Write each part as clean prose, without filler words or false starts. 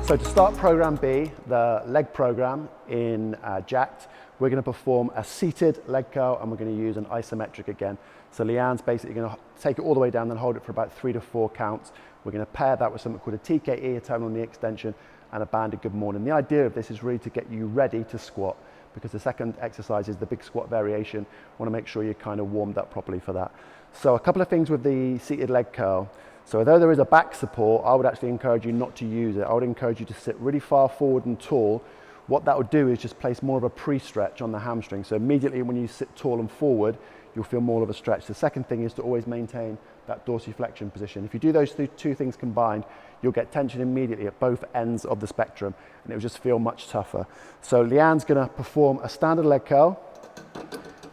So to start program B, the leg program in jacked, we're going to perform a seated leg curl and we're going to use an isometric again. So Leanne's basically going to take it all the way down and hold it for about 3 to 4 counts. We're going to pair that with something called a TKE, a terminal knee extension, and a banded good morning. The idea of this is really to get you ready to squat, because the second exercise is the big squat variation. You want to make sure you're kind of warmed up properly for that. So a couple of things with the seated leg curl. So although there is a back support, I would actually encourage you not to use it. I would encourage you to sit really far forward and tall. What that would do is just place more of a pre-stretch on the hamstring. So immediately when you sit tall and forward, you'll feel more of a stretch. The second thing is to always maintain that dorsiflexion position. If you do those two things combined, you'll get tension immediately at both ends of the spectrum, and it will just feel much tougher. So Leanne's gonna perform a standard leg curl,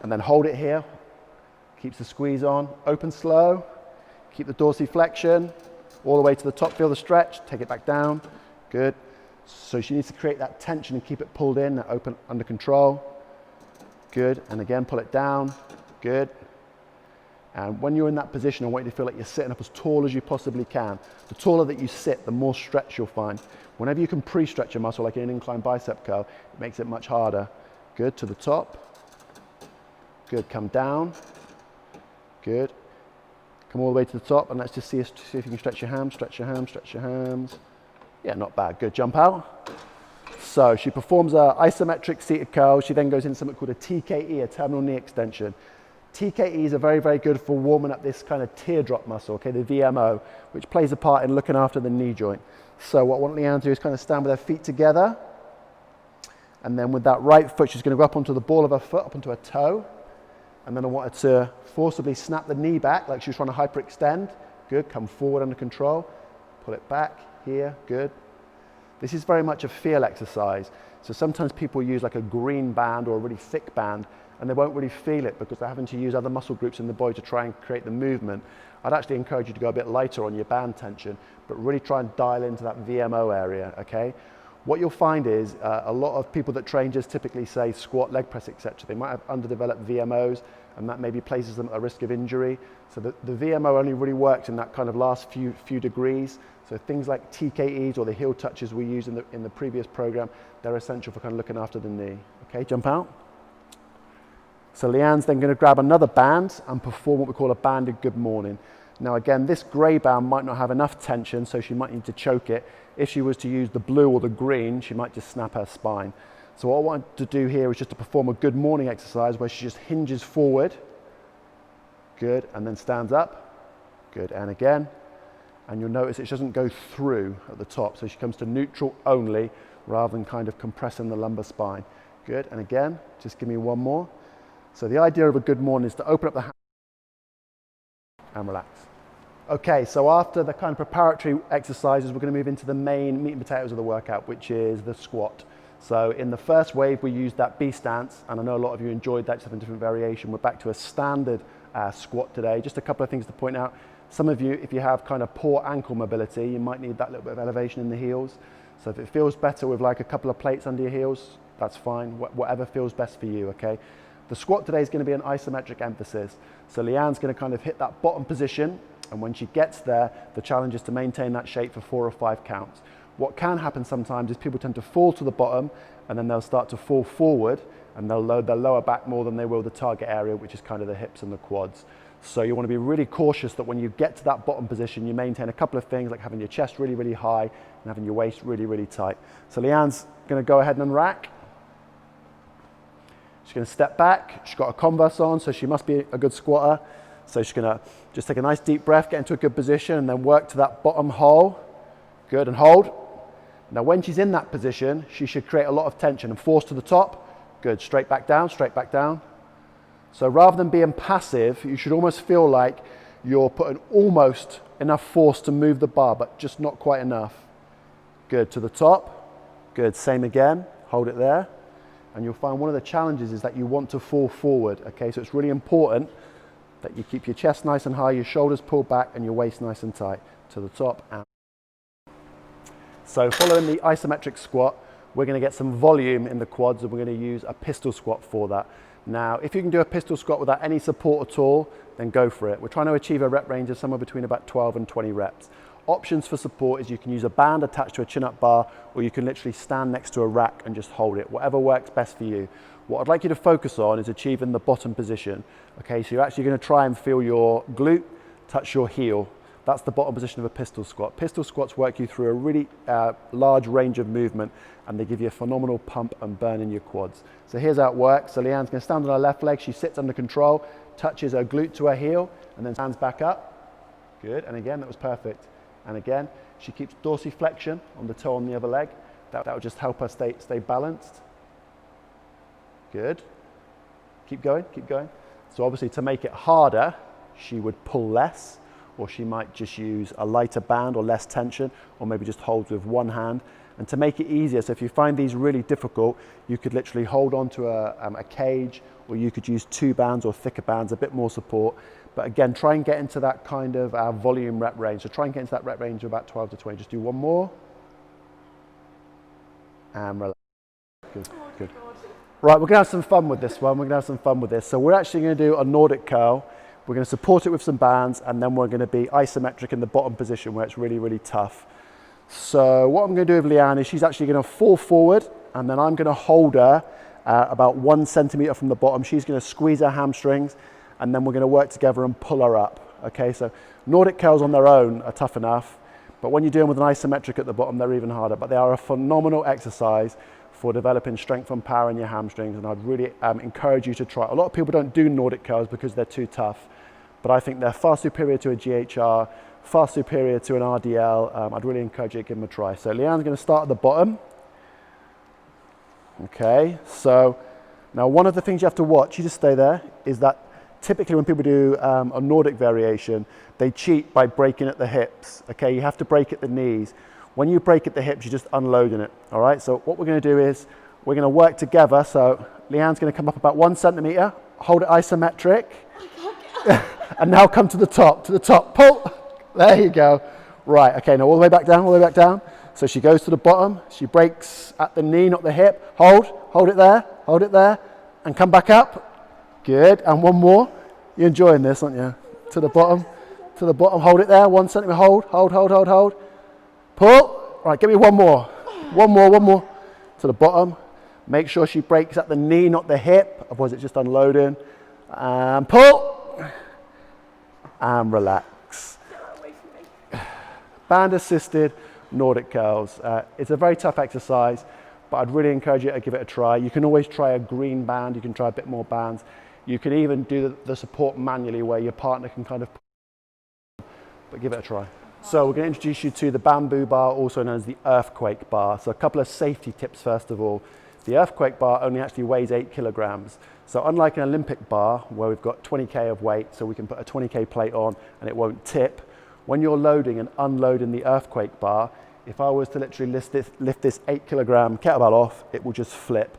and then hold it here. Keeps the squeeze on, open slow. Keep the dorsiflexion all the way to the top, feel the stretch, take it back down, good. So she needs to create that tension and keep it pulled in, that open, under control, good. And again, pull it down, good. And when you're in that position, I want you to feel like you're sitting up as tall as you possibly can. The taller that you sit, the more stretch you'll find. Whenever you can pre-stretch a muscle, like in an incline bicep curl, it makes it much harder. Good, to the top, good, come down, good. Come all the way to the top, and let's just see if you can stretch your hams, stretch your hams, stretch your hams. Yeah, not bad, good, jump out. So she performs a isometric seated curl. She then goes into something called a TKE, a terminal knee extension. TKEs are very, very good for warming up this kind of teardrop muscle, okay, the VMO, which plays a part in looking after the knee joint. So what I want Leanne to do is kind of stand with her feet together, and then with that right foot, she's going to go up onto the ball of her foot, up onto her toe. And then I want her to forcibly snap the knee back like she was trying to hyperextend. Good, come forward under control. Pull it back, here, good. This is very much a feel exercise. So sometimes people use like a green band or a really thick band and they won't really feel it because they're having to use other muscle groups in the body to try and create the movement. I'd actually encourage you to go a bit lighter on your band tension, but really try and dial into that VMO area, okay? What you'll find is a lot of people that train just typically say squat, leg press, etc. They might have underdeveloped VMOs, and that maybe places them at a risk of injury. So the VMO only really works in that kind of last few degrees. So things like TKEs or the heel touches we used in the previous program, they're essential for kind of looking after the knee. Okay, jump out. So Leanne's then going to grab another band and perform what we call a banded good morning. Now again, this grey band might not have enough tension, so she might need to choke it. If she was to use the blue or the green, she might just snap her spine. So what I want to do here is just to perform a good morning exercise where she just hinges forward, good, and then stands up, good, and again. And you'll notice it doesn't go through at the top, so she comes to neutral only rather than kind of compressing the lumbar spine. Good, and again, just give me one more. So the idea of a good morning is to open up the hand and relax. Okay, so after the kind of preparatory exercises, we're going to move into the main meat and potatoes of the workout, which is the squat. So in the first wave, we used that B stance, and I know a lot of you enjoyed that, just having a different variation. We're back to a standard squat today. Just a couple of things to point out. Some of you, if you have kind of poor ankle mobility, you might need that little bit of elevation in the heels. So if it feels better with like a couple of plates under your heels, that's fine, whatever feels best for you, okay? The squat today is going to be an isometric emphasis. So Leanne's going to kind of hit that bottom position, and when she gets there, the challenge is to maintain that shape for 4 or 5 counts. What can happen sometimes is people tend to fall to the bottom, and then they'll start to fall forward, and they'll load their lower back more than they will the target area, which is kind of the hips and the quads. So you want to be really cautious that when you get to that bottom position, you maintain a couple of things like having your chest really, really high and having your waist really, really tight. So Leanne's going to go ahead and unrack. She's going to step back. She's got a Converse on, so she must be a good squatter. So she's going to just take a nice deep breath, get into a good position, and then work to that bottom hole. Good, and hold. Now when she's in that position, she should create a lot of tension and force to the top. Good, straight back down, straight back down. So rather than being passive, you should almost feel like you're putting almost enough force to move the bar, but just not quite enough. Good, to the top. Good, same again, hold it there. And you'll find one of the challenges is that you want to fall forward, okay? So it's really important that you keep your chest nice and high, your shoulders pulled back, and your waist nice and tight. To the top and so following the isometric squat, we're going to get some volume in the quads, and we're going to use a pistol squat for that. Now, if you can do a pistol squat without any support at all, then go for it. We're trying to achieve a rep range of somewhere between about 12 and 20 reps. Options for support is you can use a band attached to a chin-up bar, or you can literally stand next to a rack and just hold it, whatever works best for you. What I'd like you to focus on is achieving the bottom position. Okay, so you're actually going to try and feel your glute touch your heel. That's the bottom position of a pistol squat. Pistol squats work you through a really large range of movement, and they give you a phenomenal pump and burn in your quads. So here's how it works. So Leanne's going to stand on her left leg. She sits under control, touches her glute to her heel, and then stands back up. Good, and again, that was perfect. And again, she keeps dorsiflexion on the toe on the other leg. That will just help her stay balanced. Good. Keep going, keep going. So obviously to make it harder, she would pull less, or she might just use a lighter band or less tension, or maybe just hold with one hand. And to make it easier, so if you find these really difficult, you could literally hold onto a cage, or you could use 2 bands or thicker bands, a bit more support. But again, try and get into that kind of volume rep range. So try and get into that rep range of about 12 to 20. Just do one more. And relax. Good, good. Right, we're going to have some fun with this one. We're going to have some fun with this. So we're actually going to do a Nordic curl. We're going to support it with some bands, and then we're going to be isometric in the bottom position where it's really, really tough. So what I'm going to do with Leanne is she's actually going to fall forward, and then I'm going to hold her about 1 centimeter from the bottom. She's going to squeeze her hamstrings, and then we're going to work together and pull her up. Okay, so Nordic curls on their own are tough enough, but when you're doing with an isometric at the bottom, they're even harder. But they are a phenomenal exercise for developing strength and power in your hamstrings, and I'd really encourage you to try. A lot of people don't do Nordic curls because they're too tough, but I think they're far superior to a GHR, far superior to an RDL. I'd really encourage you to give them a try. So Leanne's going to start at the bottom. Okay, so now one of the things you have to watch, you just stay there, is that typically when people do a Nordic variation, they cheat by breaking at the hips. Okay, you have to break at the knees. When you break at the hips, you're just unloading it. All right, so what we're going to do is we're going to work together. So Leanne's going to come up about 1 centimeter, hold it isometric, and now come to the top, pull. There you go. Right, okay, now all the way back down, all the way back down. So she goes to the bottom, she breaks at the knee, not the hip. Hold it there, and come back up. Good, and one more. You're enjoying this, aren't you? To the bottom, hold it there, 1 centimeter, hold. Pull. Right, give me one more. One more. To the bottom. Make sure she breaks at the knee, not the hip, otherwise it's just unloading. And pull. And relax. Band assisted Nordic curls. It's a very tough exercise, but I'd really encourage you to give it a try. You can always try a green band, you can try a bit more bands. You can even do the support manually where your partner can kind of, but give it a try. So we're going to introduce you to the bamboo bar, also known as the earthquake bar. So a couple of safety tips first of all. The earthquake bar only actually weighs 8 kilograms. So unlike an Olympic bar where we've got 20K of weight, so we can put a 20K plate on and it won't tip, when you're loading and unloading the earthquake bar, if I was to literally lift this 8 kilogram kettlebell off, it will just flip.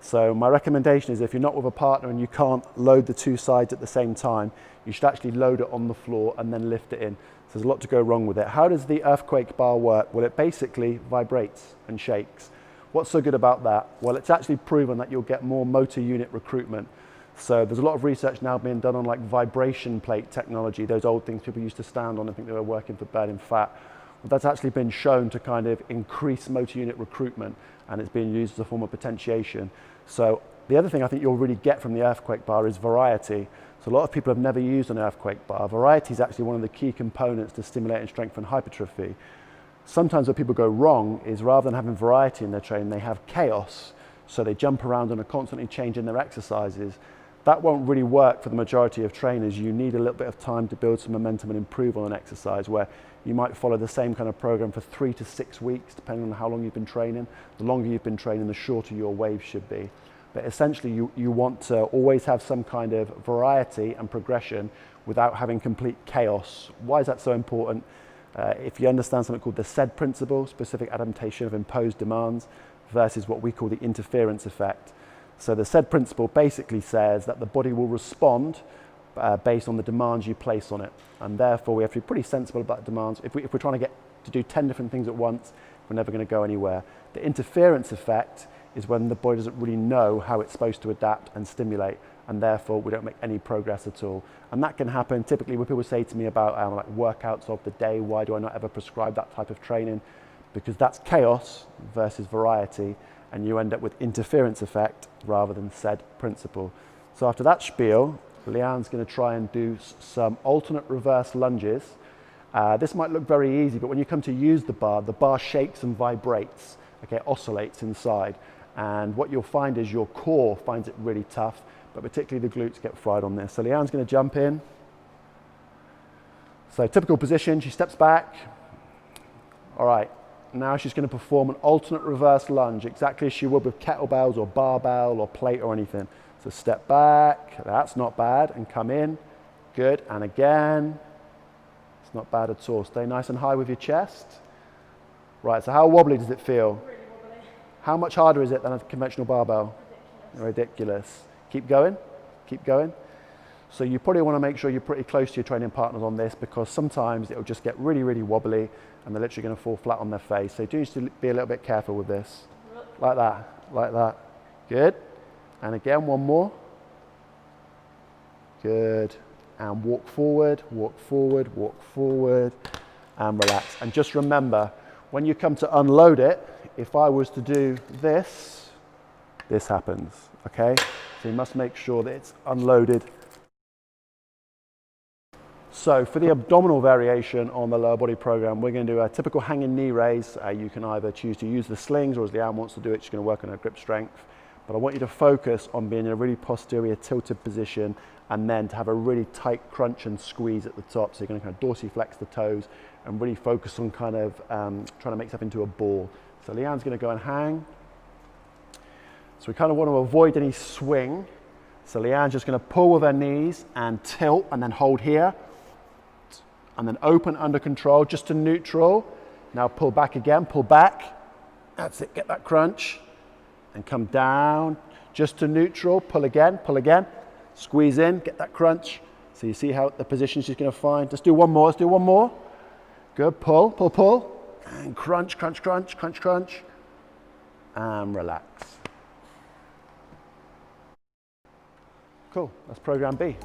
So my recommendation is if you're not with a partner and you can't load the 2 sides at the same time, you should actually load it on the floor and then lift it in. So there's a lot to go wrong with it. How does the earthquake bar work? Well, it basically vibrates and shakes. What's so good about that? Well, it's actually proven that you'll get more motor unit recruitment. So there's a lot of research now being done on like vibration plate technology, those old things people used to stand on and think they were working for burning fat. Well, that's actually been shown to kind of increase motor unit recruitment, and it's being used as a form of potentiation. So the other thing I think you'll really get from the earthquake bar is variety. So a lot of people have never used an earthquake bar. Variety is actually one of the key components to stimulating strength and hypertrophy. Sometimes where people go wrong is rather than having variety in their training, they have chaos. So they jump around and are constantly changing their exercises. That won't really work for the majority of trainers. You need a little bit of time to build some momentum and improve on an exercise, where you might follow the same kind of program for 3 to 6 weeks, depending on how long you've been training. The longer you've been training, the shorter your waves should be. But essentially, you want to always have some kind of variety and progression without having complete chaos. Why is that so important? If you understand something called the SAID principle, specific adaptation of imposed demands, versus what we call the interference effect. So the SAID principle basically says that the body will respond based on the demands you place on it. And therefore, we have to be pretty sensible about demands. If we're trying to get to do 10 different things at once, we're never going to go anywhere. The interference effect is when the body doesn't really know how it's supposed to adapt and stimulate. and therefore we don't make any progress at all. And that can happen typically when people say to me about like workouts of the day, why do I not ever prescribe that type of training? Because that's chaos versus variety, and you end up with interference effect rather than said principle. So after that spiel, Leanne's going to try and do some alternate reverse lunges. This might look very easy, but when you come to use the bar shakes and vibrates, okay, oscillates inside. And what you'll find is your core finds it really tough, but particularly the glutes get fried on this. So Leanne's going to jump in. So typical position, she steps back. All right, now she's going to perform an alternate reverse lunge, exactly as she would with kettlebells or barbell or plate or anything. So step back, that's not bad, and come in. Good, and again. It's not bad at all. Stay nice and high with your chest. Right, so how wobbly does it feel? Really wobbly. How much harder is it than a conventional barbell? Ridiculous. Keep going, keep going. So you probably want to make sure you're pretty close to your training partners on this, because sometimes it'll just get really, really wobbly and they're literally going to fall flat on their face. So you do need to be a little bit careful with this. Like that, like that. Good. And again, one more. Good. And walk forward, walk forward, walk forward, and relax. And just remember, when you come to unload it, if I was to do this, this happens, okay? So you must make sure that it's unloaded. So for the abdominal variation on the lower body program, we're going to do a typical hanging knee raise. You can either choose to use the slings, or as Leanne wants to do it, she's going to work on her grip strength. But I want you to focus on being in a really posterior tilted position, and then to have a really tight crunch and squeeze at the top. So you're going to kind of dorsiflex the toes and really focus on kind of trying to make stuff into a ball. So Leanne's going to go and hang. So we kind of want to avoid any swing. So Leanne's just going to pull with her knees and tilt, and then hold here. And then open under control, just to neutral. Now pull back again, pull back. That's it, get that crunch. And come down, just to neutral, pull again, squeeze in, get that crunch. So you see how the position she's going to find. Let's do one more, let's do one more. Good, pull, pull, pull, and crunch, crunch, crunch, crunch, crunch, and relax. Cool, that's program B.